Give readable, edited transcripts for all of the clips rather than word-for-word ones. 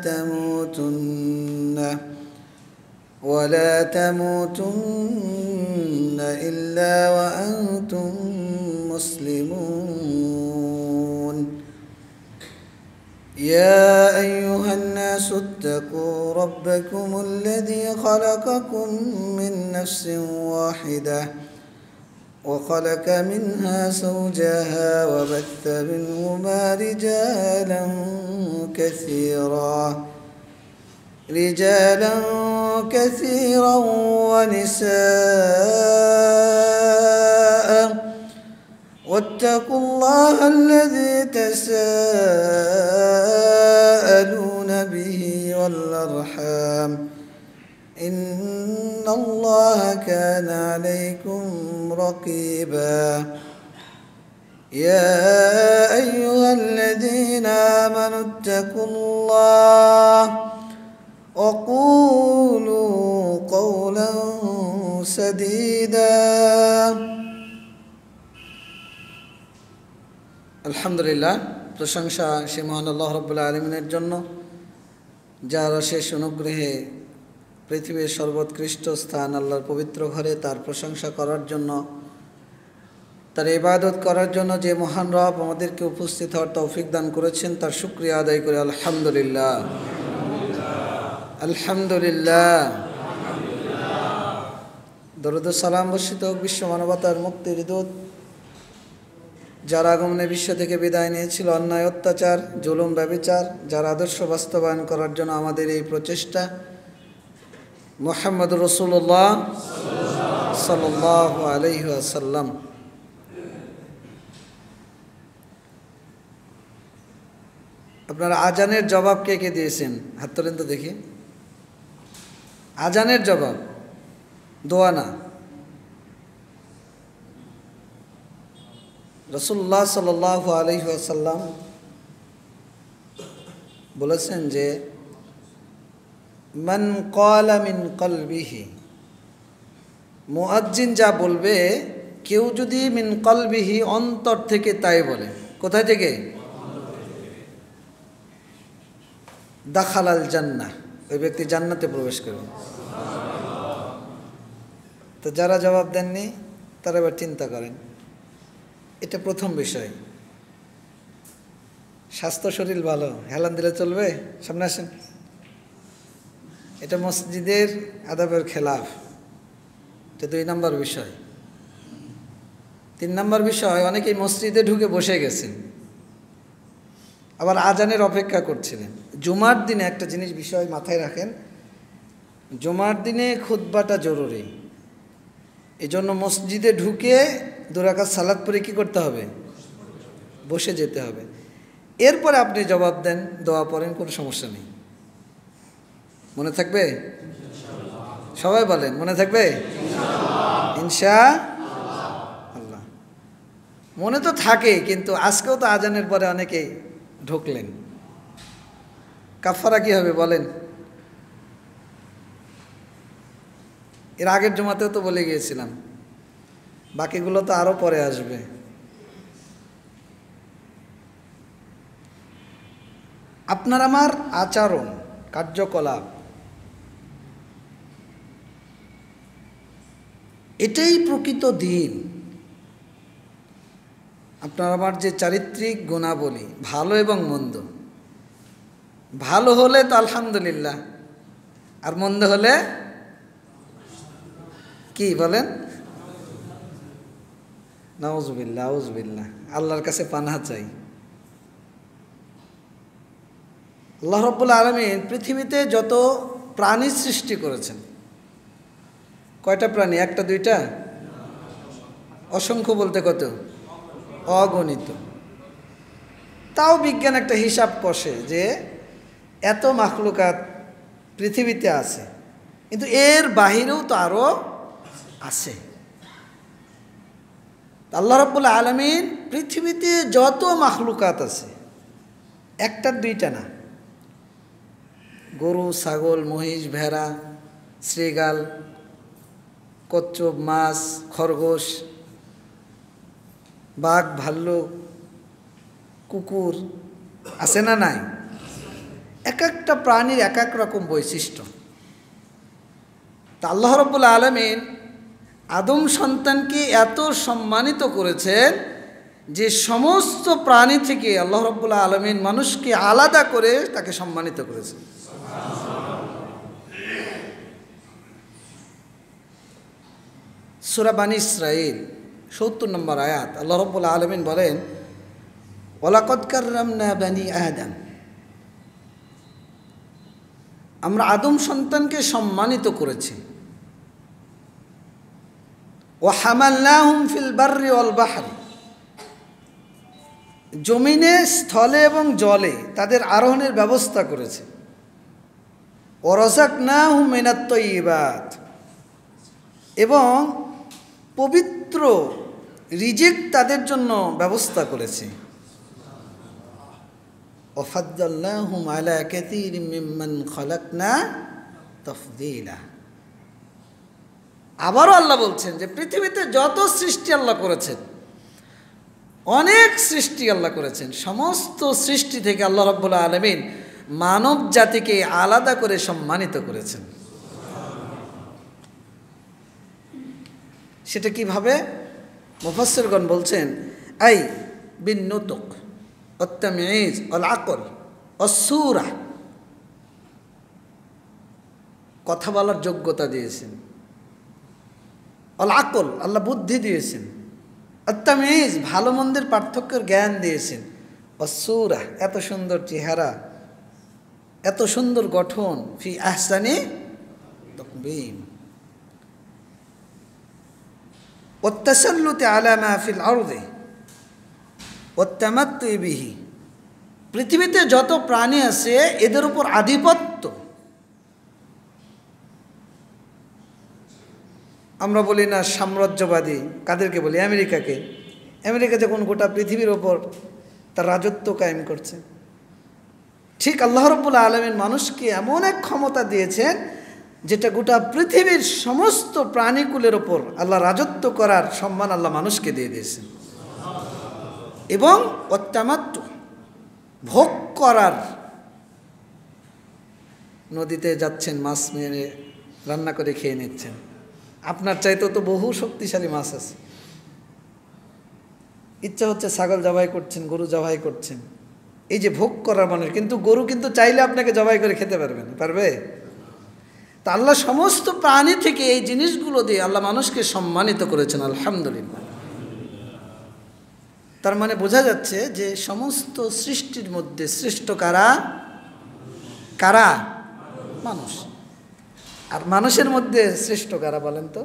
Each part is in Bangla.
تموتن إلا وأنتم مسلمون يا أيها الناس اتقوا ربكم الذي خلقكم من نفس واحدة وخلق منها زوجها وبث منهما رجالا كثيرا ونساء واتقوا الله الذي تساءلون به والأرحام إن الله كان عليكم رقيبا يا أيها الذين آمنوا اتقوا الله وقولوا قولا سديدا আলহামদুলিল্লাহ প্রশংসা সে মহান আল্লাহ রাব্বুল আলামিনের জন্য যার অশেষ অনুগ্রহে পৃথিবীর সর্বোৎকৃষ্ট স্থান আল্লাহর পবিত্র ঘরে তার প্রশংসা করার জন্য তার ইবাদত করার জন্য যে মহান রব আমাদেরকে উপস্থিত হওয়ার তৌফিক দান করেছেন তার শুকরিয়া আদায় করে আলহামদুলিল্লাহ আলহামদুলিল্লাহ দরুদ ও সালাম বর্ষিত হোক বিশ্ব মানবতার মুক্তির দূত যার আগমনে বিশ্ব থেকে বিদায় নিয়েছিল অন্যায় অত্যাচার জুলুম ব্যভিচার যার আদর্শ বাস্তবায়ন করার জন্য আমাদের এই প্রচেষ্টা মুহাম্মদুর রাসূলুল্লাহ সাল্লাল্লাহু আলাইহি ওয়াসাল্লাম। আপনারা আজানের জবাব কে কে দিয়েছেন হাত তোলেন তো দেখি। আজানের জবাব, দোয়া না। রাসূলুল্লাহ সাল্লাল্লাহু আলাইহি ওয়াসাল্লাম বলেছেন যে মান ক্বালা মিন কলবিহি, মুয়াজ্জিন যা বলবে কেউ যদি মিন কলবিহি অন্তর থেকে তাই বলে, কোথায় থেকে? দাখালাল জান্নাহ, ওই ব্যক্তি জান্নাতে প্রবেশ করবে। তো যারা জবাব দেননি তারা এবার চিন্তা করেন। এটা প্রথম বিষয়। স্বাস্থ্য শরীর ভালো, হেলান দিলে চলবে? সামনে আসেন। এটা মসজিদের আদাবের খেলাফ। এটা 2 নম্বর বিষয়। 3 নম্বর বিষয়, অনেকেই মসজিদে ঢুকে বসে গেছেন, আবার আজানের অপেক্ষা করছিলেন। জুমার দিনে একটা জিনিস বিষয় মাথায় রাখেন, জুমার দিনে খুতবাটা জরুরি। এই জন্য মসজিদে ঢুকে 2 রাকাত সালাত পড়ে কী করতে হবে? বসে যেতে হবে। এরপরে আপনি জবাব দেন, দোয়া পড়েন, কোনো সমস্যা নেই। মনে থাকবে? সবাই বলেন, মনে থাকবে? ইনশাআল্লাহ। মনে তো থাকে, কিন্তু আজকেও তো আজানের পরে অনেকেই ঢুকলেন। কাফারা কি হবে বলেন? এর আগের জমাতেও তো বলে গিয়েছিলাম, বাকিগুলো তো আরো পরে আসবে। আপনার আমার আচরণ, কার্যকলাপ, এটাই প্রকৃত দিন। আপনার আমার যে চারিত্রিক গুণাবলী, ভালো এবং মন্দ, ভালো হলে তো আলহামদুলিল্লাহ, আর মন্দ হলে কি বলেন? নাউজুবিল্লাহ, আউজুবিল্লাহ, আল্লাহর কাছে পানাহ চাই। আল্লাহ রাব্বুল আলামিন পৃথিবীতে যত প্রাণী সৃষ্টি করেছেন, কয়টা প্রাণী? একটা দুইটা? অসংখ্য বলতে কত? অগণিত। তাও বিজ্ঞান একটা হিসাব কষে যে এত মাখলুকাত পৃথিবীতে আছে, কিন্তু এর বাহিরেও তো আরও আছে। আল্লাহ রাব্বুল আলামিন পৃথিবীতে যত মাখলুকাত আছে, একটা দুইটা না, গরু, ছাগল, মহিষ, ভেড়া, শ্রীগাল, কচ্ছপ, মাছ, খরগোশ, বাঘ, ভাল্লুক, কুকুর আছে না নাই? এক একটা প্রাণীর এক এক রকম বৈশিষ্ট্য। তা আল্লাহ রাব্বুল আলামিন আদম সন্তানকে এত সম্মানিত করেছেন যে সমস্ত প্রাণী থেকে আল্লাহ রাব্বুল আলামিন মানুষকে আলাদা করে তাকে সম্মানিত করেছেন। সূরা বানী ইসরাঈল ৭০ নম্বর আয়াত, আল্লাহ রাব্বুল আলামিন বলেন, ওয়ালাকাদ কাররামনা বানী আদম, আমরা আদম সন্তানকে সম্মানিত করেছি। ওয়া হামালনাহুম ফিল বাররি ওয়াল বাহরি, জমিনে, স্থলে এবং জলে তাদের আরোহণের ব্যবস্থা করেছে। ওয়া রাযাকনাহুম মিনাত তাইয়্যিবাত, এবং পবিত্র রিজিক তাদের জন্য ব্যবস্থা করেছে। ওয়া ফাদ্দালনাহুম আলা কাসীরিম মিম্মান খালাকনা তাফদীলা। আবারও আল্লাহ বলছেন যে পৃথিবীতে যত সৃষ্টি আল্লাহ করেছেন, অনেক সৃষ্টি আল্লাহ করেছেন, সমস্ত সৃষ্টি থেকে আল্লাহ রাব্বুল আলামিন মানব জাতিকে আলাদা করে সম্মানিত করেছেন। সেটা কিভাবে? মুফাসসিরগণ বলছেন, আই বিন নুতুক ওয়াত তাময়িজ ওয়াল আকল ওয়াস সূরা, কথা বলার যোগ্যতা দিয়েছেন। আল আকল, আল্লাহ বুদ্ধি দিয়েছেন। আত-তাময়িজ, ভালো মন্দের পার্থক্যের জ্ঞান দিয়েছেন। আস-সূরা, এত সুন্দর চেহারা, এত সুন্দর গঠন। ফি আহসানি তাকবীম। ওয়াত-তাসাল্লুতি আলা মা ফিল আরদি ওয়াত-তামাত্তুই বিহি, পৃথিবীতে যত প্রাণী আছে এদের উপর আধিপত্য। আমরা বলি না সাম্রাজ্যবাদী, কাদেরকে বলি? আমেরিকাকে। আমেরিকা যখন গোটা পৃথিবীর ওপর তার রাজত্ব কায়েম করছে, ঠিক আল্লাহ রাব্বুল আলামিন মানুষকে এমন এক ক্ষমতা দিয়েছেন যেটা গোটা পৃথিবীর সমস্ত প্রাণীকুলের ওপর আল্লাহ রাজত্ব করার সম্মান আল্লাহ মানুষকে দিয়ে দিয়েছেন। এবং অত্যামাত্র, ভোগ করার, নদীতে যাচ্ছেন, মাছ মেরে রান্না করে খেয়ে নিচ্ছেন, আপনার চাইতেও তো বহু শক্তিশালী মাছ আছে। ইচ্ছা হচ্ছে ছাগল জবাই করছেন, গরু জবাই করছেন, এই যে ভোগ করার মানুষ। কিন্তু গরু কিন্তু চাইলে আপনাকে জবাই করে খেতে পারবে না, পারবে? তা আল্লাহ সমস্ত প্রাণী থেকে এই জিনিসগুলো দিয়ে আল্লাহ মানুষকে সম্মানিত করেছেন, আলহামদুলিল্লাহ। তার মানে বোঝা যাচ্ছে যে সমস্ত সৃষ্টির মধ্যে শ্রেষ্ঠ কারা? কারা? মানুষ। আর মানুষের মধ্যে শ্রেষ্ঠ কারা বলেন তো?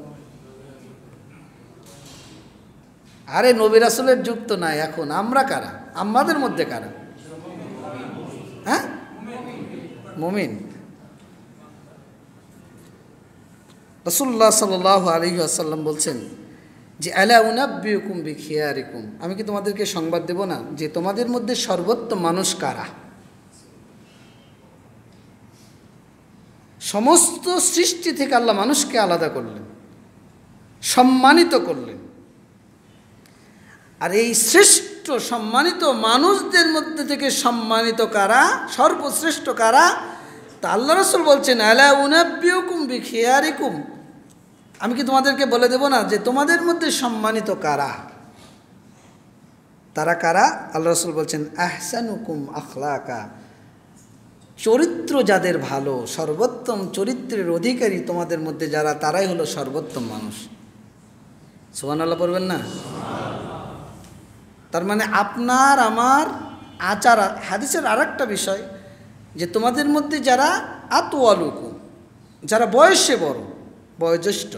আরে নবী রাসূলের যুগ তো নাই এখন, আমরা কারা? আমাদের মধ্যে কারা? হ্যাঁ, মুমিন। রাসূলুল্লাহ সাল্লাল্লাহু আলাইহি ওয়াসাল্লাম বলছেন যে আলা উনাব্বিউকুম বিখিয়ারিকুম, আমি কি তোমাদেরকে সংবাদ দেব না যে তোমাদের মধ্যে সর্বোত্তম মানুষ কারা? সমস্ত সৃষ্টি থেকে আল্লাহ মানুষকে আলাদা করলেন, সম্মানিত করলেন। আর এই শ্রেষ্ঠ সম্মানিত মানুষদের মধ্যে থেকে সম্মানিত কারা, সর্বশ্রেষ্ঠ কারা? তা আল্লাহ রাসূল বলছেন আলা উনাব্বিউকুম বিখিয়ারিকুম, আমি কি তোমাদেরকে বলে দেব না যে তোমাদের মধ্যে সম্মানিত কারা? তারা কারা? আল্লাহ রাসূল বলছেন আহসানুকুম আখলাকা, চরিত্র যাদের ভালো, সর্বোত্তম চরিত্রের অধিকারী তোমাদের মধ্যে যারা, তারাই হলো সর্বোত্তম মানুষ। সুবহানাল্লাহ পড়বেন না? তার মানে আপনার আমার আচার। হাদিসের আরেকটা বিষয় যে তোমাদের মধ্যে যারা আতওয়ালুকুম, যারা বয়সে বড়, বয়োজ্যেষ্ঠ,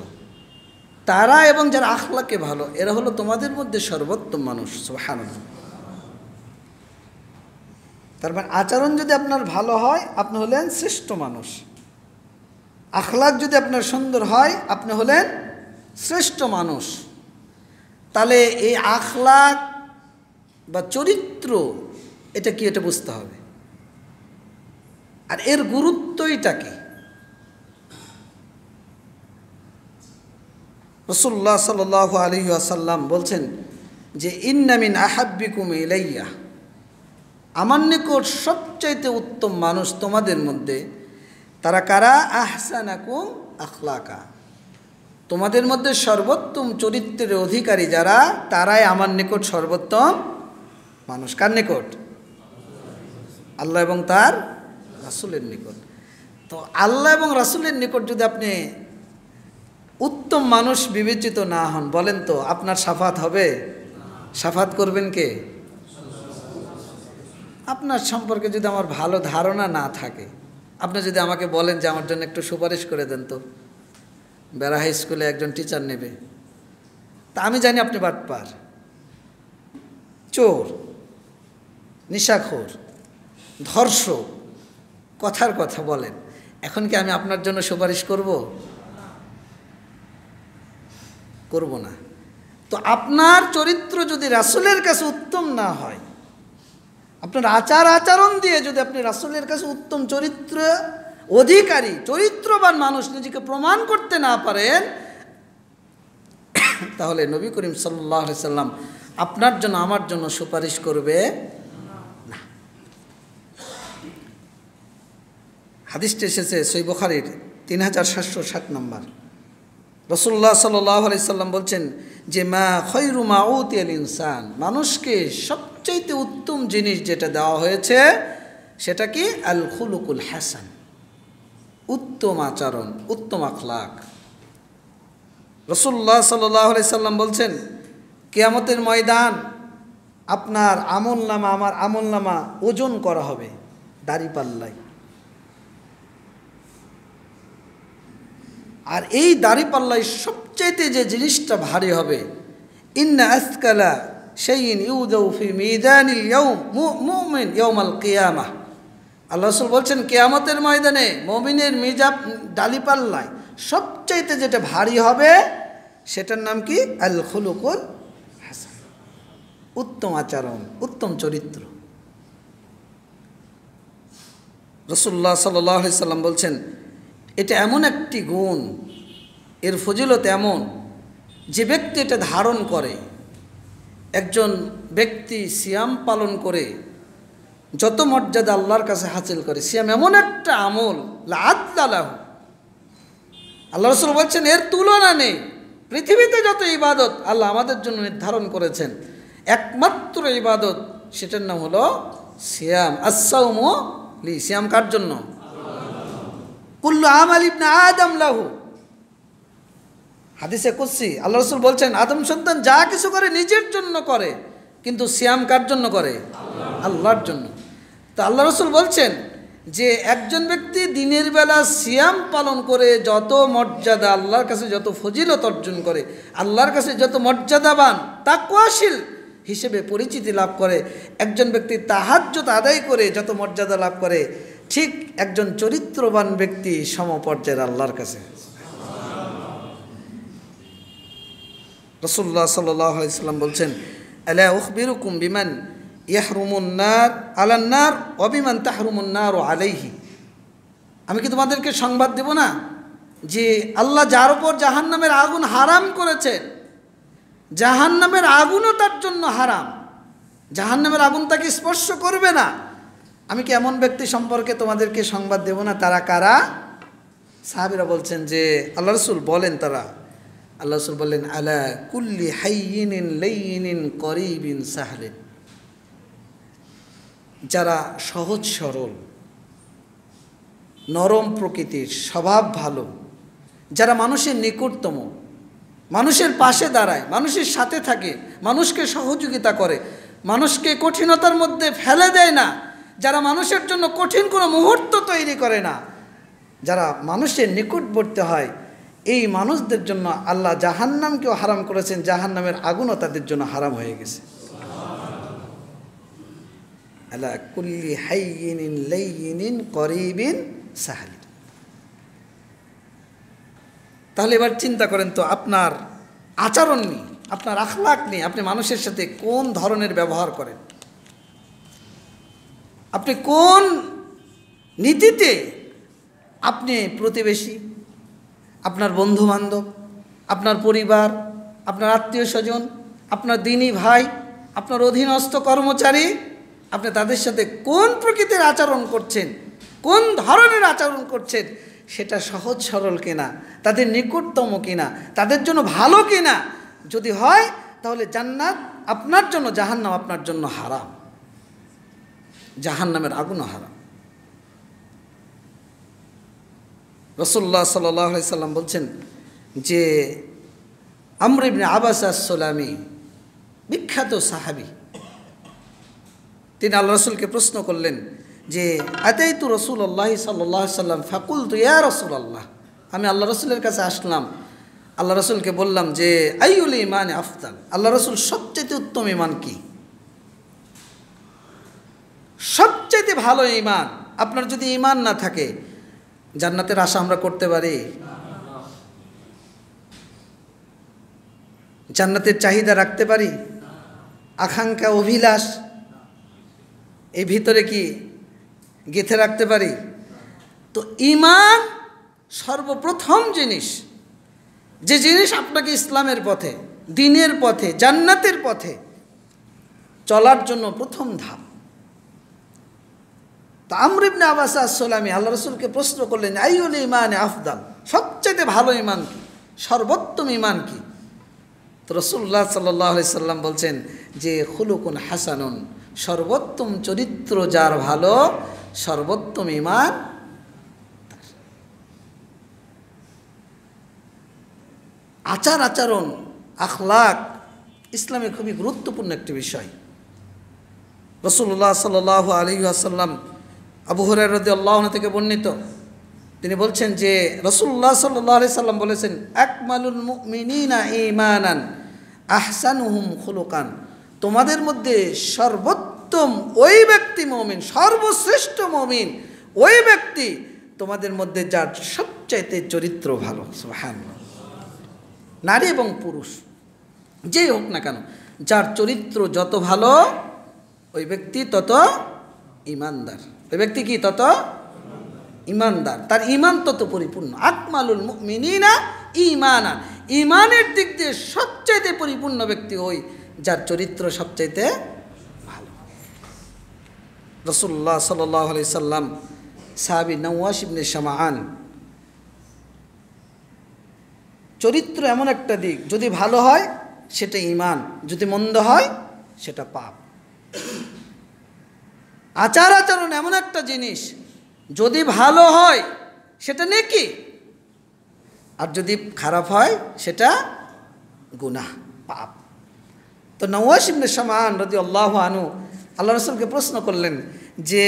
তারা এবং যারা আখলাকে ভালো, এরা হলো তোমাদের মধ্যে সর্বোত্তম মানুষ। সুবহানাল্লাহ। তার মানে আচরণ যদি আপনার ভালো হয় আপনি হলেন শ্রেষ্ঠ মানুষ, আখলাক যদি আপনার সুন্দর হয় আপনি হলেন শ্রেষ্ঠ মানুষ। তাহলে এই আখলাক বা চরিত্র এটা কি, এটা বুঝতে হবে। আর এর গুরুত্বটা কি? রাসূলুল্লাহ সাল্লাল্লাহু আলাইহি ওয়াসাল্লাম বলছেন যে ইন্না মিন আহাব্বিকুম ইলাইয়া আমার নিকট সবচাইতে উত্তম মানুষ তোমাদের মধ্যে তারা কারা? আহসানাকুম আখলাকা, তোমাদের মধ্যে সর্বোত্তম চরিত্রের অধিকারী যারা, তারাই আমার নিকট সর্বোত্তম মানুষ। কার নিকট? আল্লাহ এবং তার রাসূলের নিকট। তো আল্লাহ এবং রাসূলের নিকট যদি আপনি উত্তম মানুষ বিবেচিত না হন, বলেন তো আপনার শাফাত হবে? শাফাত করবেন কে? আপনার সম্পর্কে যদি আমার ভালো ধারণা না থাকে, আপনি যদি আমাকে বলেন যে আমার জন্য একটু সুপারিশ করে দেন তো, বেড়া হাই স্কুলে একজন টিচার নেবে, তা আমি জানি আপনি বাটপার, চোর, নেশাখোর, ধর্ষক, কথার কথা বলেন, এখন কি আমি আপনার জন্য সুপারিশ করব? করব না। তো আপনার চরিত্র যদি রাসূলের কাছে উত্তম না হয়, আপনার আচার আচরণ দিয়ে যদি আপনি রাসূলের কাছে উত্তম চরিত্র অধিকারী চরিত্রবান মানুষ নিজেকে প্রমাণ করতে না পারেন, তাহলে নবী করিম সাল্লাল্লাহু আলাইহি সাল্লাম আপনার জন্য আমার জন্য সুপারিশ করবে না। হাদিসটি এসেছে সহিহ বুখারীর 3760 নম্বর। রাসূলুল্লাহ সাল্লাল্লাহু আলাইহি সাল্লাম বলছেন যে মা খায়রু মা উতিয়াল ইনসান, মানুষকে সবচেয়ে উত্তম জিনিস যেটা দেওয়া হয়েছে সেটা কি? আল খুলুকুল হাসান, উত্তম আচরণ, উত্তম আখলাক। রাসূলুল্লাহ সাল্লাল্লাহু আলাইহি সাল্লাম বলছেন কিয়ামতের ময়দান আপনার আমলনামা আমার আমলনামা ওজন করা হবে দাড়িপাল্লায়, আর এই দাড়িপাল্লায় সবচাইতে যে জিনিসটা ভারী হবে, ইন্না আসকালা শাইইন ইউদাউ ফি মিজানিল ইয়াউম মুমিন ইয়াউমাল কিয়ামাহ, আল্লাহ রাসূল বলছেন কিয়ামতের ময়দানে মুমিনের মিজাব দাড়িপাল্লায় সবচাইতে যেটা ভারী হবে সেটার নাম কি? আল খুলুকুল হাসান, উত্তম আচরণ, উত্তম চরিত্র। রাসূলুল্লাহ সাল্লাল্লাহু আলাইহি সাল্লাম বলছেন এটা এমন একটি গুণ, এর ফজিলত এমন, যে ব্যক্তি এটা ধারণ করে, একজন ব্যক্তি সিয়াম পালন করে যত মর্যাদা আল্লাহর কাছে হাসিল করে, সিয়াম এমন একটা আমল লা আদলা লাহু, আল্লাহ রাসূল বলছেন এর তুলনা নেই। পৃথিবীতে যত ইবাদত আল্লাহ আমাদের জন্য নির্ধারণ করেছেন, একমাত্র ইবাদত সেটার নাম হলো সিয়াম। আস-সাওমু লি, সিয়াম কার জন্য? কুল্লু আমাল ইবনে আদম লাহু, হাদিসে কুদসি আল্লাহ রাসূল বলছেন আদম সন্তান যা কিছু করে নিজের জন্য করে, কিন্তু সিয়াম কার জন্য করে? আল্লাহর জন্য। তো আল্লাহ রাসূল বলছেন যে একজন ব্যক্তি দিনের বেলা সিয়াম পালন করে যত মর্যাদা, আল্লাহর কাছে যত ফজিলত অর্জন করে, আল্লাহর কাছে যত মর্যাদাবান তাকওয়াশীল হিসেবে পরিচিতি লাভ করে, একজন ব্যক্তি তাহাজ্জুদ আদায় করে যত মর্যাদা লাভ করে, ঠিক একজন চরিত্রবান ব্যক্তি সমপর্যায়ের আল্লাহর কাছে। রাসূলুল্লাহ সাল্লাল্লাহু আলাইহি সাল্লাম বলছেন আলা উখবিরুকুম বিমান ইয়াহরুমুন নার আলান নার ওয়া বিমান তাহরুমুন নার আলাইহি, আমি কি তোমাদেরকে সংবাদ দেব না যে আল্লাহ যার উপর জাহান্নামের আগুন হারাম করেছেন, জাহান্নামের আগুনও তার জন্য হারাম, জাহান্নামের আগুন তাকে স্পর্শ করবে না। আমি কি এমন ব্যক্তি সম্পর্কে তোমাদেরকে সংবাদ দেব না? তারা কারা? সাহাবীরা বলছেন যে আল্লাহ রাসূল বলেন তারা। আল্লাহ রাসূল বললেন আলা কুল্লি হাইয়িনিন লাইয়িনিন করিবিন সাহলিন, যারা সহজ সরল, নরম প্রকৃতির, স্বভাব ভালো, যারা মানুষের নিকটতম, মানুষের পাশে দাঁড়ায়, মানুষের সাথে থাকে, মানুষকে সহযোগিতা করে, মানুষকে কঠিনতার মধ্যে ফেলে দেয় না, যারা মানুষের জন্য কঠিন কোনো মুহূর্ত তৈরি করে না, যারা মানুষের নিকটবর্তী হয়, এই মানুষদের জন্য আল্লাহ জাহান্নামকেও হারাম করেছেন, জাহান্নামের আগুনও তাদের জন্য হারাম হয়ে গেছে। আলা কুল্লি হাইয়িনিন লাইয়িনিন করিবিন সাহলিন। তাহলে এবার চিন্তা করেন তো, আপনার আচরণ নিয়ে, আপনার আখলাক নিয়ে, আপনি মানুষের সাথে কোন ধরনের ব্যবহার করেন, আপনি কোন নীতিতে আপনি প্রতিবেশী, আপনার বন্ধু বান্ধব, আপনার পরিবার, আপনার আত্মীয় স্বজন, আপনার দিনী ভাই, আপনার অধীনস্থ কর্মচারী, আপনি তাদের সাথে কোন প্রকৃতির আচরণ করছেন, কোন ধরনের আচরণ করছেন, সেটা সহজ সরল কিনা, তাদের নিকটতম কিনা, তাদের জন্য ভালো কিনা। যদি হয় তাহলে জান্নাত আপনার জন্য, জাহান্নাম আপনার জন্য হারাম, জাহান্নামের আগুনও হারাম। রাসূলুল্লাহ সাল্লাল্লাহু আলাইহি সাল্লাম বলছেন যে আমর ইবনে আবাস আস-সুলামি, বিখ্যাত সাহাবী, তিনি আল্লাহ রসুলকে প্রশ্ন করলেন যে আতাইতু রাসূলুল্লাহ সাল্লাল্লাহু আলাইহি সাল্লাম ফাকুলতু ইয়া রাসূলুল্লাহ, আমি আল্লাহ রসুলের কাছে আসলাম, আল্লাহ রসুলকে বললাম যে আইয়ুল ঈমানি আফদাল, আল্লাহ রসুল সবচেয়ে উত্তম ঈমান কি, সবচেয়ে ভালো ঈমান। আপনার যদি ঈমান না থাকে জান্নাতের আশা আমরা করতে পারি? জান্নাতের চাহিদা রাখতে পারি? আকাঙ্ক্ষা, অভিলাষ এই ভিতরে কি গেঁথে রাখতে পারি? তো ঈমান সর্বপ্রথম জিনিস, যে জিনিস আপনাকে ইসলামের পথে, দ্বীনের পথে, জান্নাতের পথে চলার জন্য প্রথম ধাপ। তো আমর ইবনে আবাস আস-সুলামি আল্লাহ রসুলকে প্রশ্ন করলেন আইয়ুল ঈমানি আফদাল, সবচেয়ে ভালো ঈমান কি, সর্বোত্তম ঈমান কি? তো রাসূলুল্লাহ সাল্লাল্লাহু আলাইহি সাল্লাম বলছেন যে খুলুকুন হাসানুন, সর্বোত্তম চরিত্র যার ভালো, সর্বোত্তম ঈমান। আচার আচরণ, আখলাক ইসলামে খুবই গুরুত্বপূর্ণ একটি বিষয়। রাসূলুল্লাহ সাল্লাল্লাহু আলাইহি ওয়াসাল্লাম আবু হুরায়রা রাদিয়াল্লাহু আনহু থেকে বর্ণিত, তিনি বলছেন যে রাসূলুল্লাহ সাল্লাল্লাহু আলাইহি সাল্লাম বলেছেন আকমালুল মুমিনিনা ঈমানান আহসানুহুম খুলুকান, তোমাদের মধ্যে সর্বোত্তম ওই ব্যক্তি মুমিন, সর্বশ্রেষ্ঠ মুমিন ওই ব্যক্তি তোমাদের মধ্যে যার সবচাইতে চরিত্র ভালো। সুবহানাল্লাহ। নারী এবং পুরুষ যেই হোক না কেন, যার চরিত্র যত ভালো ওই ব্যক্তি তত ঈমানদার। ওই ব্যক্তি কি তত ঈমানদার, তার ঈমান তত পরিপূর্ণ। আকমালুল মুমিনিনা ঈমানান, ঈমানের দিক দিয়ে সবচাইতে পরিপূর্ণ ব্যক্তি ওই যার চরিত্র সবচাইতে ভালো। রাসূলুল্লাহ সাল্লাল্লাহু আলাইহি সাল্লাম সাহাবী নওয়াস ইবনে শামআন, চরিত্র এমন একটা দিক, যদি ভালো হয় সেটা ঈমান, যদি মন্দ হয় সেটা পাপ। আচার আচরণ এমন একটা জিনিস, যদি ভালো হয় সেটা নেকি, আর যদি খারাপ হয় সেটা গুনাহ, পাপ। তো নওয়াস ইবনে শামআন রাদিয়াল্লাহু আনহু আল্লাহ রসুলকে প্রশ্ন করলেন যে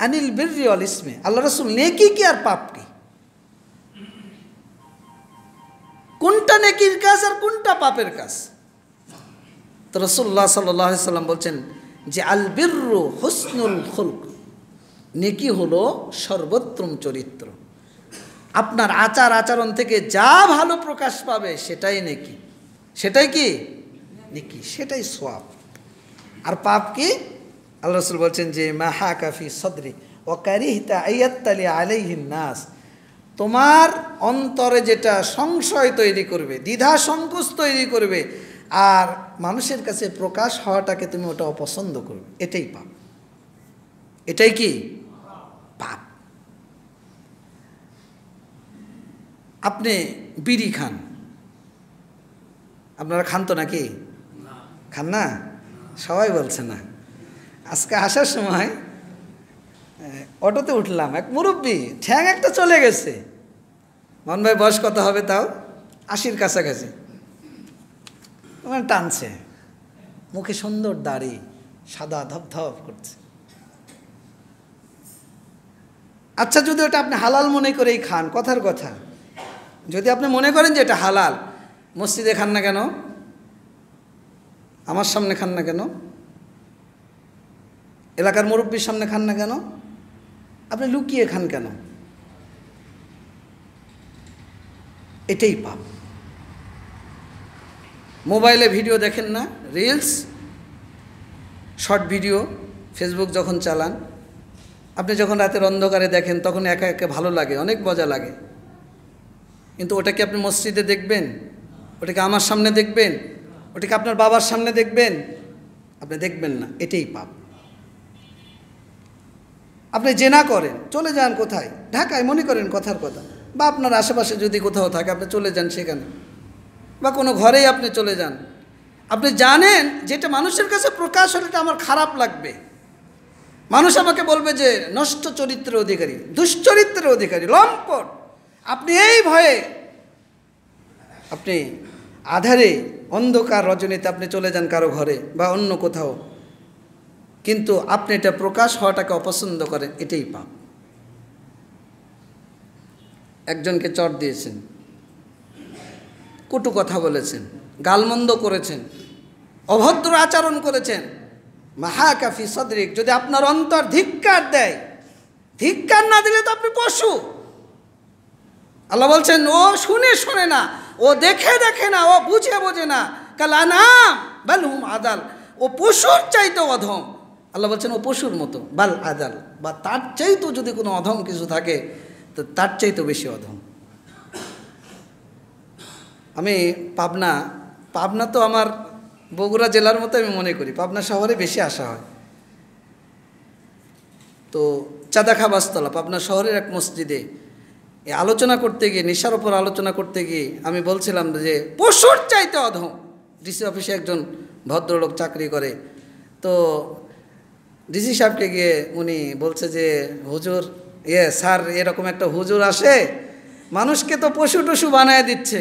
আনিল বিররি ওয়াল ইসমি, আল্লাহ রসুল নেকি কি আর পাপ কি, কোনটা নেকির কাজ আর কোনটা পাপের কাজ? তো রাসূলুল্লাহ সাল্লাল্লাহু আলাইহি সাল্লাম বলছেন যে আল বিররু হুসনুল খুলক, নেকি হলো সর্বোত্তম চরিত্র। আপনার আচার আচরণ থেকে যা ভালো প্রকাশ পাবে সেটাই নেকি, সেটাই কি নেকি, সেটাই সওয়াব। আর পাপ কি? আল্লাহ রাসূল বলছেন যে মা হাকা ফি সদরি ওয়া কারিহতা আয়াত্তালি আলাইহিন নাস, তোমার অন্তরে যেটা সংশয় তৈরি করবে, দ্বিধা সংকোচ তৈরি করবে, আর মানুষের কাছে প্রকাশ হওয়াটাকে তুমি ওটা অপছন্দ করবে, এটাই পাপ। এটাই কি পাপ। আপনি বিড়ি খান, আপনারা খান তো নাকি? খান না? সবাই বলছে না। আজকে আসার সময় অটোতে উঠলাম, এক মুরব্বী, ঠ্যাং একটা চলে গেছে। মন ভাই বয়স কত হবে তাও? 80-র কাছাকাছি। টানছে, মুখে সুন্দর দাড়ি, সাদা ধপধপ করছে। আচ্ছা, যদি ওটা আপনি হালাল মনে করেই খান, কথার কথা, যদি আপনি মনে করেন যে এটা হালাল, মসজিদে খান না কেন? আমার সামনে খান না কেন? এলাকার মুরব্বীর সামনে খান না কেন? আপনি লুকিয়ে খান কেন? এটাই পাপ। মোবাইলে ভিডিও দেখেন না, রিলস, শর্ট ভিডিও, ফেসবুক যখন চালান, আপনি যখন রাতের অন্ধকারে দেখেন তখন একা একা ভালো লাগে, অনেক মজা লাগে। কিন্তু ওটাকে আপনি মসজিদে দেখবেন? ওটাকে আমার সামনে দেখবেন? ওটাকে আপনার বাবার সামনে দেখবেন? আপনি দেখবেন না, এটাই পাপ। আপনি জেনা করেন, চলে যান কোথায়? ঢাকায় মনে করেন কথার কথা, বা আপনার আশেপাশে যদি কোথাও থাকে আপনি চলে যান সেখানে, বা কোনো ঘরেই আপনি চলে যান। আপনি জানেন যেটা মানুষের কাছে প্রকাশ হলে এটা আমার খারাপ লাগবে, মানুষ আমাকে বলবে যে নষ্ট চরিত্রের অধিকারী, দুশ্চরিত্রের অধিকারী, লম্পট। আপনি এই ভয়ে আপনি আধারে অন্ধকার রজনীতে আপনি চলে যান কারো ঘরে বা অন্য কোথাও, কিন্তু আপনি এটা প্রকাশ হওয়াটাকে অপছন্দ করেন, এটাই পাপ। একজনকে চট দিয়েছেন, কটু কথা বলেছেন, গালমন্দ করেছেন, অভদ্র আচরণ করেছেন, মাহা কাফি সদরিক, যদি আপনার অন্তর ধিক্কার দেয়, ধিক্কার না দিলে তো আপনি পশু। আল্লাহ বলছেন ও শুনে শুনে না, ও দেখে দেখে না, ও বুঝে বোঝে না, কাল আনাম বাল হুম আদাল, ও পশুর চাইতে অধম। আল্লাহ বলছেন ও পশুর মতো, বাল আদাল, বা তার চাইতেও যদি কোনো অধম কিছু থাকে তো তার চাইতেও বেশি অধম। আমি পাবনা তো আমার বগুড়া জেলার মতো আমি মনে করি, পাবনা শহরে বেশি আসা হয়। তো চাঁদাখাবাসতলা পাবনা শহরের এক মসজিদে আলোচনা করতে গিয়ে, নেশার ওপর আলোচনা করতে গিয়ে আমি বলছিলাম যে পশুর চাইতে অধম। ডিসি অফিসে একজন ভদ্রলোক চাকরি করে, তো ডিসি সাহেবকে গিয়ে উনি বলছে যে হুজুর, স্যার এরকম একটা হুজুর আসে, মানুষকে তো পশু টশু বানায় দিচ্ছে,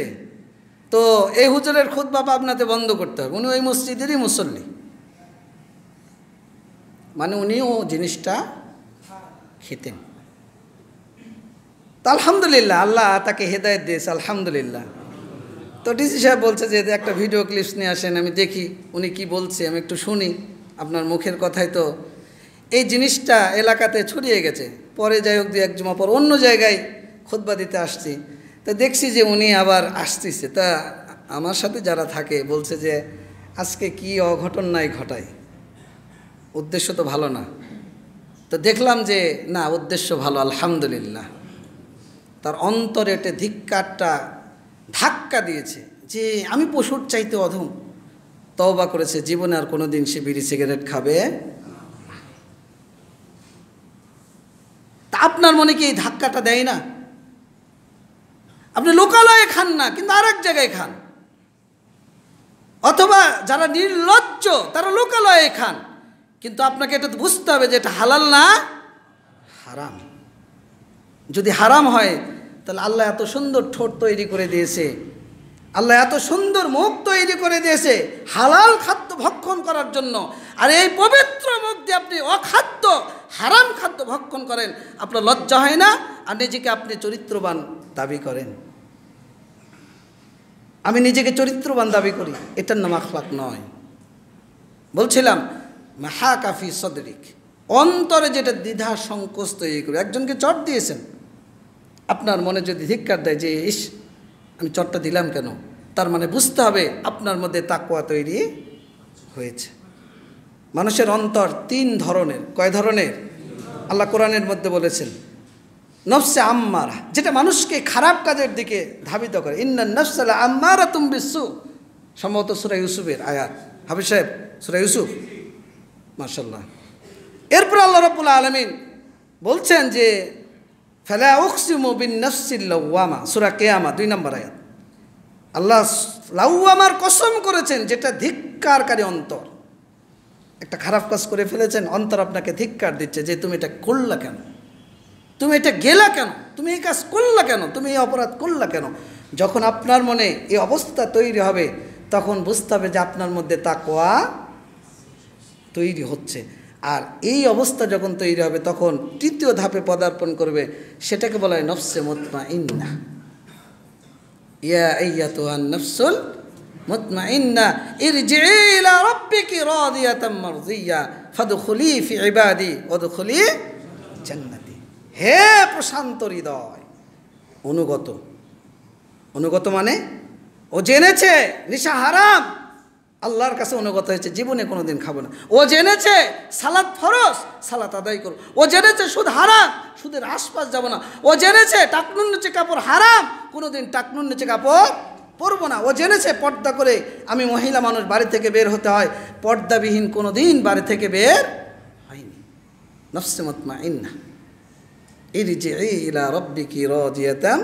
তো এই হুজুরের খুতবা পাবনাতে বন্ধ করতে হবে। উনি ওই মসজিদেরই মুসল্লি, মানে উনিও জিনিসটা খেতেন। তো আলহামদুলিল্লাহ, আল্লাহ তাকে হেদায়েত দিয়েছে, আলহামদুলিল্লাহ। তো ডিসি সাহেব বলছে যে একটা ভিডিও ক্লিপস নিয়ে আসেন, আমি দেখি উনি কি বলছে, আমি একটু শুনি, আপনার মুখের কথাই তো এই জিনিসটা এলাকাতে ছড়িয়ে গেছে। পরে যাই হোক, 2-1 জুমা পর অন্য জায়গায় খুতবা দিতে আসছি, তো দেখছি যে উনি আবার আসতেছে। তা আমার সাথে যারা থাকে বলছে যে আজকে কি অঘটন নাই ঘটায়, উদ্দেশ্য তো ভালো না। তো দেখলাম যে না, উদ্দেশ্য ভালো, আলহামদুলিল্লাহ। তার অন্তরে একটা ধিক্কারটা ধাক্কা দিয়েছে যে আমি পশুর চাইতে অধম। তওবা করেছে, জীবনে আর কোনো দিন সে বিড়ি সিগারেট খাবে। তা আপনার মনে কি এই ধাক্কাটা দেয় না? আপনি লোকালয়ে খান না, কিন্তু আর এক জায়গায় খান, অথবা যারা নির্লজ্জ তারা লোকালয়ে খান, কিন্তু আপনাকে এটা তো বুঝতে হবে যে এটা হালাল না হারাম। যদি হারাম হয় তাহলে আল্লাহ এত সুন্দর ঠোঁট তৈরি করে দিয়েছে, আল্লাহ এত সুন্দর মুখ তৈরি করে দিয়েছে হালাল খাদ্য ভক্ষণ করার জন্য, আর এই পবিত্র মুখ দিয়ে আপনি অখাদ্য হারাম খাদ্য ভক্ষণ করেন, আপনার লজ্জা হয় না? আর নিজেকে আপনি চরিত্রবান দাবি করেন। আমি নিজেকে চরিত্রবান দাবি করি, এটার নাম আখলাক নয়। বলছিলাম মাহা কাফি সদরিক, অন্তরে যেটা দ্বিধা সংকোচ তৈরি করে। একজনকে চট দিয়েছেন, আপনার মনে যদি ধিক্কার দেয় যে ইস আমি চটটা দিলাম কেন, তার মানে বুঝতে হবে আপনার মধ্যে তাকওয়া তৈরি হয়েছে। মানুষের অন্তর 3 ধরনের। কয় ধরনের? আল্লাহ কোরআনের মধ্যে বলেছেন নফসে আম্মারা, যেটা মানুষকে খারাপ কাজের দিকে ধাবিত করে। ইন্নান নাফসা লাআম্মারাতুম বিসসু, সম্ভবত সূরা ইউসুফের আয়াত। হাফেজ সাহেব, সূরা ইউসুফ, মাশাআল্লাহ। এরপর আল্লাহ রাব্বুল আলামিন বলছেন যে ফালা উকসিমু বিন নাফসিল লাওয়ামা, সূরা কিয়ামা 2 নম্বর আয়াত। আল্লাহ লাওয়ামার কসম করেছেন, যেটা ধিক্কারকারী অন্তর। একটা খারাপ কাজ করে ফেলেছেন, অন্তর আপনাকে ধিক্কার দিচ্ছে যে তুমি এটা করলা কেন, তুমি এটা গেলা কেন, তুমি এই কাজ করলা কেন, তুমি এই অপরাধ করলা কেন। যখন আপনার মনে এই অবস্থা তৈরি হবে তখন বুঝতে হবে যে আপনার মধ্যে তাকওয়া তৈরি হচ্ছে। আর এই অবস্থা যখন তৈরি হবে তখন 3য় ধাপে পদার্পণ করবে, সেটাকে বলা হয় নফসে মুতমাইন্না। ইয়া আইয়াতুহান নাফসুল মুতমাইন্না ইরজিই ইলা রাব্বিকি রাদিয়াতাম মারদিয়া ফাদখুলি ফি ইবাদি ওয়াদখুলি জান্নাতি। হে প্রশান্ত হৃদয়, অনুগত মানে ও জেনেছে নেশা হারাম, আল্লাহর কাছে অনুগত হয়েছে, জীবনে কোনো দিন খাবো না। ও জেনেছে সালাত ফরজ, সালাত আদায় করো। ও জেনেছে সুদ হারাম, সুদের আশপাশ যাব না। ও জেনেছে টাকনুর নিচে কাপড় হারাম, কোনো দিন টাকনুর নিচে কাপড় পরবো না। ও জেনেছে পর্দা করে আমি মহিলা মানুষ বাড়ি থেকে বের হতে হয়, পর্দাবিহীন কোনো দিন বাড়ি থেকে বের হয়নি। নাফসে মুতমাইন্না ইরজিই ইলা রাব্বিকি রাদিয়াতাম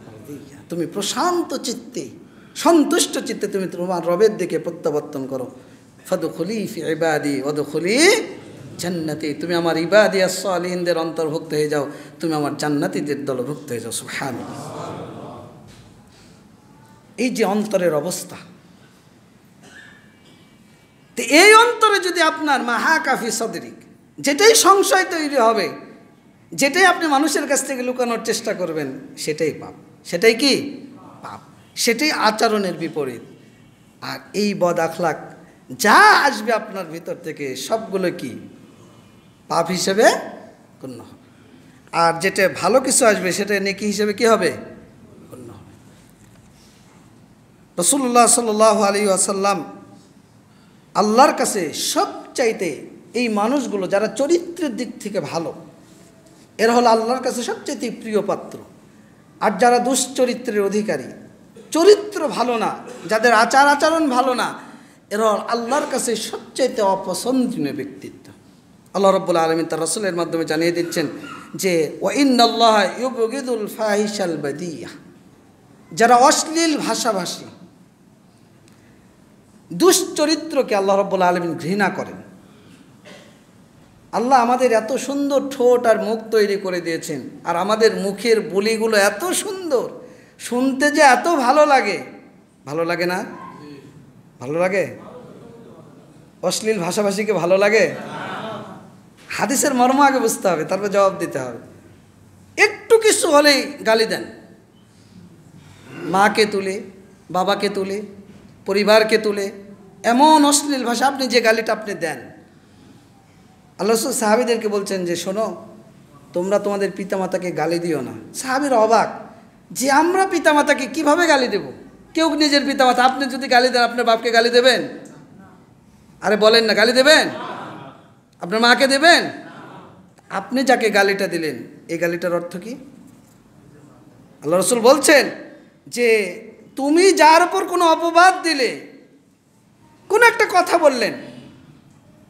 মারদিয়া, তুমি প্রশান্ত চিত্তে সন্তুষ্ট চিত্তে তুমি তোমার রবের দিকে প্রত্যাবর্তন করো। ফাদখুলি ফি ইবাদি ওয়াদখুলি জান্নাতি, তুমি আমার ইবাদি as-সালিহিনদের অন্তর্ভুক্ত হয়ে যাও, তুমি আমার জান্নাতীদের দলভুক্ত হয়ে যাও। সুবহানাল্লাহ। এই যে অন্তরের অবস্থা, তো এই অন্তরে যদি আপনার মাহা কাফি সদরিক, যেটাই সংশয় তৈরি হবে, যেটাই আপনি মানুষের কাছ থেকে লুকানোর চেষ্টা করবেন, সেটাই পাপ। সেটাই কি পাপ, সেটাই আচরণের বিপরীত। আর এই বদ আখলাক যা আসবে আপনার ভিতর থেকে সবগুলো কি পাপ হিসেবে গণ্য হবে। আর যেটা ভালো কিছু আসবে সেটা নেকি হিসেবে কি হবে, গণ্য হবে। রাসূলুল্লাহ সাল্লাল্লাহু আলাইহি ওয়াসাল্লাম আল্লাহর কাছে সবচাইতে এই মানুষগুলো যারা চরিত্রের দিক থেকে ভালো, এরা হলো আল্লাহর কাছে সবচাইতে প্রিয় পাত্র। আর যারা দুশ্চরিত্রের অধিকারী, চরিত্র ভালো না, যাদের আচার আচরণ ভালো না, এরা আল্লাহর কাছে সবচাইতে অপছন্দনীয় ব্যক্তিত্ব। আল্লাহ রাব্বুল আলামিন তার রাসূলের মাধ্যমে জানিয়ে দিচ্ছেন যে ওয়া ইন্নাল্লাহা ইউবগিদুল ফাহিশাল বাদিয়া, যারা অশ্লীল ভাষাভাষী, দুশ্চরিত্রকে আল্লাহ রাব্বুল আলামিন ঘৃণা করেন। আল্লাহ আমাদের এত সুন্দর ঠোঁট আর মুখ তৈরি করে দিয়েছেন, আর আমাদের মুখের বলিগুলো এত সুন্দর, শুনতে যে এত ভালো লাগে। ভালো লাগে না? ভালো লাগে? অশ্লীল ভাষাভাষীকে ভালো লাগে? হাদিসের মর্ম আগে বুঝতে হবে, তারপর জবাব দিতে হবে। একটু কিছু হলেই গালি দেন, মাকে তুলে, বাবাকে তুলে, পরিবারকে তুলে, এমন অশ্লীল ভাষা আপনি যে গালিটা আপনি দেন। আল্লাহ রাসূল সাহাবীদেরকে বলছেন যে শোনো, তোমরা তোমাদের পিতামাতাকে গালি দিও না। সাহাবীরা অবাক যে আমরা পিতামাতাকে কিভাবে গালি দেব? কেউ নিজের পিতামাতা, আপনি যদি গালি দেন আপনার বাপকে গালি দেবেন? আরে বলেন না, গালি দেবেন? আপনার মাকে দেবেন? আপনি যাকে গালিটা দিলেন এই গালিটার অর্থ কি? আল্লাহ রাসূল বলছেন যে তুমি যার উপর কোনো অপবাদ দিলে, কোন একটা কথা বললেন,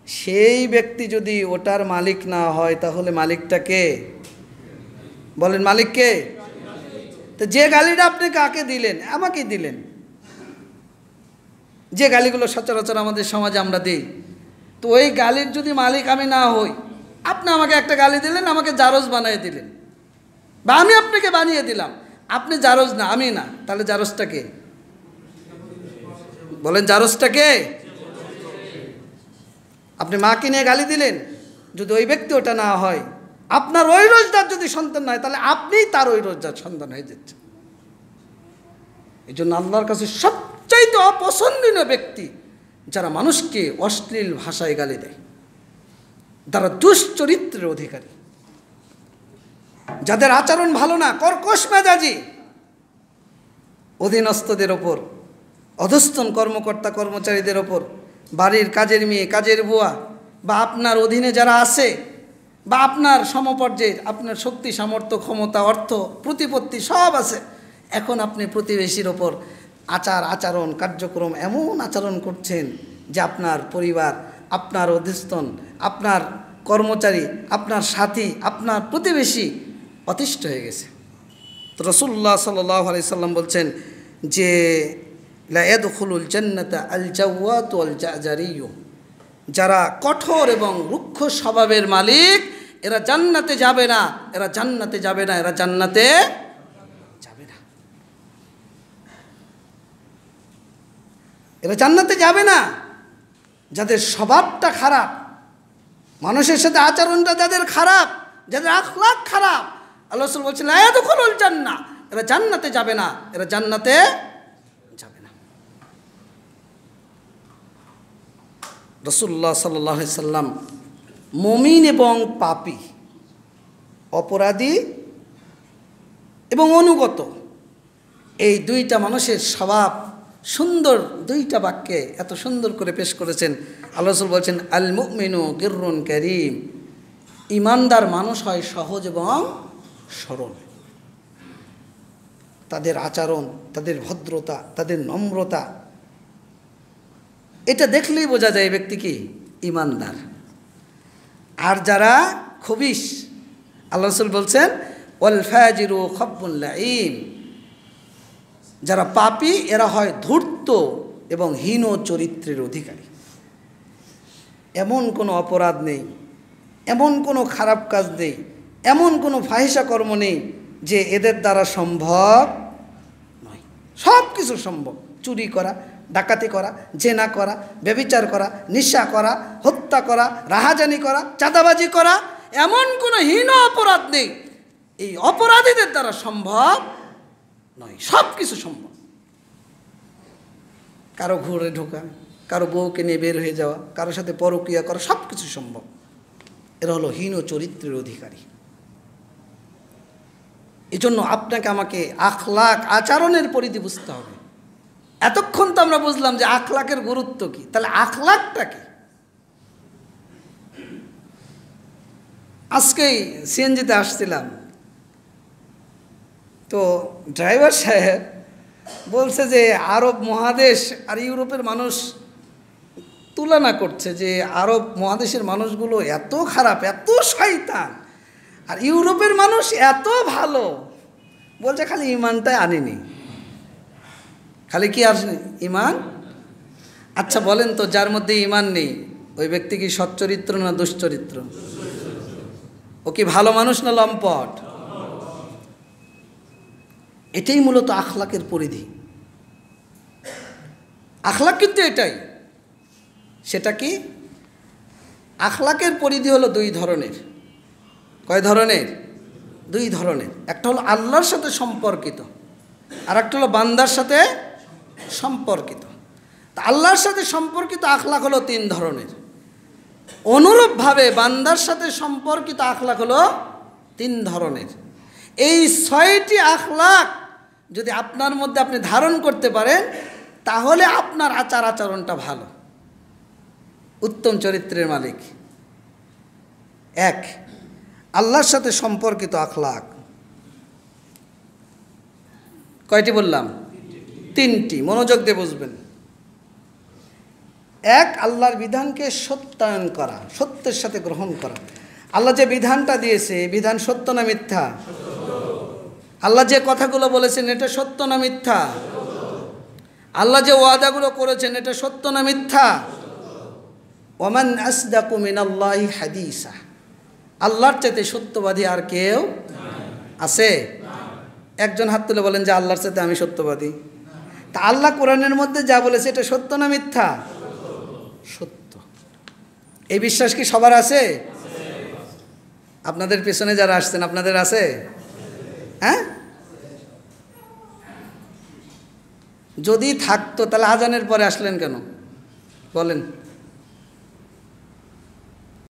সেই ব্যক্তি যদি ওটার মালিক না হয় তাহলে মালিকটা কে? বলেন, মালিক কে? তো যে গালিটা আপনি কাকে দিলেন? আমাকে দিলেন। যে গালিগুলো সচরাচর আমাদের সমাজে আমরা দিই, তো ওই গালির যদি মালিক আমি না হই, আপনি আমাকে একটা গালি দিলেন, আমাকে জারজ বানিয়ে দিলেন, বা আমি আপনাকে বানিয়ে দিলাম, আপনি জারজ না, আমি না, তাহলে জারজটা কে? বলেন, জারজটা কে? আপনি মাকে নিয়ে গালি দিলেন, যদি ওই ব্যক্তি ওটা না হয়, আপনার ওই রোজদার যদি সন্তান না হয়, তাহলে আপনিই তার ওই রোজদার সন্তান হয়ে যাচ্ছেন। এই জন্য আল্লাহর কাছে সবচাইতে অপছন্দনীয় ব্যক্তি যারা মানুষকে অশ্লীল ভাষায় গালি দেয়, যারা দুশ্চরিত্রের অধিকারী, যাদের আচরণ ভালো না, কর্কশ মেজাজি, অধীনস্থদের ওপর, অধস্তন কর্মকর্তা কর্মচারীদের ওপর, বাড়ির কাজের মেয়ে, কাজের বুয়া, বা আপনার অধীনে যারা আছে, বা আপনার সমপর্যায়ের, আপনার শক্তি সামর্থ্য ক্ষমতা অর্থ প্রতিপত্তি সব আছে, এখন আপনি প্রতিবেশীর ওপর আচার আচরণ কার্যক্রম এমন আচরণ করছেন যে আপনার পরিবার, আপনার অধস্তন, আপনার কর্মচারী, আপনার সাথী, আপনার প্রতিবেশী অতিষ্ঠ হয়ে গেছে। তো রাসূলুল্লাহ সাল্লাল্লাহু আলাইহি সাল্লাম বলছেন যে লা ইয়াদখুলুল জান্নাতা আল জাওয়াত ওয়াল জাজারিয়্যু, যারা কঠোর এবং রুক্ষ স্বভাবের মালিক, এরা জান্নাতে যাবে না, এরা জান্নাতে যাবে না, এরা জান্নাতে যাবে না, এরা জান্নাতে যাবে না। যাদের স্বভাবটা খারাপ, মানুষের সাথে আচরণটা যাদের খারাপ, যাদের আখলাক খারাপ, আল্লাহ রাসূল বলছেন লা ইয়াদখুলুল জান্নাহ, এরা জান্নাতে যাবে না, এরা জান্নাতে যাবে না। রাসূলুল্লাহ সাল্লাল্লাহু আলাইহি সাল্লাম মুমিন এবং পাপী, অপরাধী এবং অনুগত, এই দুইটা মানুষের স্বভাব সুন্দর দুইটা বাক্যে এত সুন্দর করে পেশ করেছেন। আল্লাহ রাসূল বলছেন আল মুমিনু গিররুন কারীম, ইমানদার মানুষ হয় সহজ এবং সরল। তাদের আচরণ, তাদের ভদ্রতা, তাদের নম্রতা, এটা দেখলেই বোঝা যায় ব্যক্তি কি ইমানদার। আর যারা খবিশ। আল্লাহ রাসূল বলছেন ওয়াল ফাজিরু খাব্বুল লাঈম, যারা পাপী এরা হয় ধূর্ত এবং হীন চরিত্রের অধিকারী। এমন কোনো অপরাধ নেই, এমন কোনো খারাপ কাজ নেই, এমন কোনো ফাহিশা কর্ম নেই যে এদের দ্বারা সম্ভব নয়। সব কিছু সম্ভব। চুরি করা, ডাকাতি করা, জেনা করা, ব্যভিচার করা, নেশা করা, হত্যা করা, রাহাজানি করা, চাঁদাবাজি করা, এমন কোনো হীন অপরাধ নেই এই অপরাধীদের দ্বারা সম্ভব নয়। সব কিছু সম্ভব। কারো ঘরে ঢোকা, কারো বউকে নিয়ে বের হয়ে যাওয়া, কারোর সাথে পরক্রিয়া করা, সব কিছু সম্ভব। এরা হলো হীন চরিত্রের অধিকারী। এজন্য আপনাকে আমাকে আখলাক, আচরণের পরিধি বুঝতে হবে। এতক্ষণ তো আমরা বুঝলাম যে আখলাকের গুরুত্ব কি, তাহলে আখলাকটা কি? আজকেই সিএনজিতে আসছিলাম, তো ড্রাইভার সাহেব বলছে যে আরব মহাদেশ আর ইউরোপের মানুষ তুলনা করছে যে আরব মহাদেশের মানুষগুলো এত খারাপ, এত শয়তান, আর ইউরোপের মানুষ এত ভালো। বলছে খালি ইমানটাই আনেনি। খালি কি আর ইমান? আচ্ছা বলেন তো, যার মধ্যে ইমান নেই ওই ব্যক্তি কি সচ্চরিত্র না দুশ্চরিত্র? ও কি ভালো মানুষ না লম্পট? এটাই মূলত আখলাকের পরিধি। আখলাক কিন্তু এটাই। সেটা কি? আখলাকের পরিধি হলো দুই ধরনের। কয় ধরনের? দুই ধরনের। একটা হলো আল্লাহর সাথে সম্পর্কিত, আর একটা হলো বান্দার সাথে সম্পর্কিত। তা আল্লাহর সাথে সম্পর্কিত আখলাক হলো তিন ধরনের। অনুরূপভাবে বান্দার সাথে সম্পর্কিত আখলাক হলো তিন ধরনের। এই 6টি আখলাক যদি আপনার মধ্যে আপনি ধারণ করতে পারেন, তাহলে আপনার আচার আচরণটা ভালো, উত্তম চরিত্রের মালিক। 1, আল্লাহর সাথে সম্পর্কিত আখলাক। কয়টি বললাম? 3টি। মনোযোগ দিয়ে বুঝবেন। 1, আল্লাহর বিধানকে সত্যায়ন করা, সত্যের সাথে গ্রহণ করা। আল্লাহ যে বিধানটা দিয়েছে, এই বিধান সত্য না মিথ্যা? আল্লাহ যে কথাগুলো বলেছেন এটা সত্য না মিথ্যা? আল্লাহ যে ওয়াদাগুলো করেছেন এটা সত্য না মিথ্যা? ওয়ামান আসদাকু মিনাল্লাহি হাদিসা, আল্লাহর চাইতে সত্যবাদী আর কেউ আছে? একজন হাত তুলে বলেন যে আল্লাহর চাইতে আমি সত্যবাদী। তা আল্লাহ কোরআনের মধ্যে যা বলেছে এটা সত্য না মিথ্যা? সত্য। এই বিশ্বাস কি সবার আছে? আপনাদের পেছনে যারা আসছেন আপনাদের আছে? হ্যাঁ, যদি থাকতো তাহলে আজানের পরে আসলেন কেন বলেন?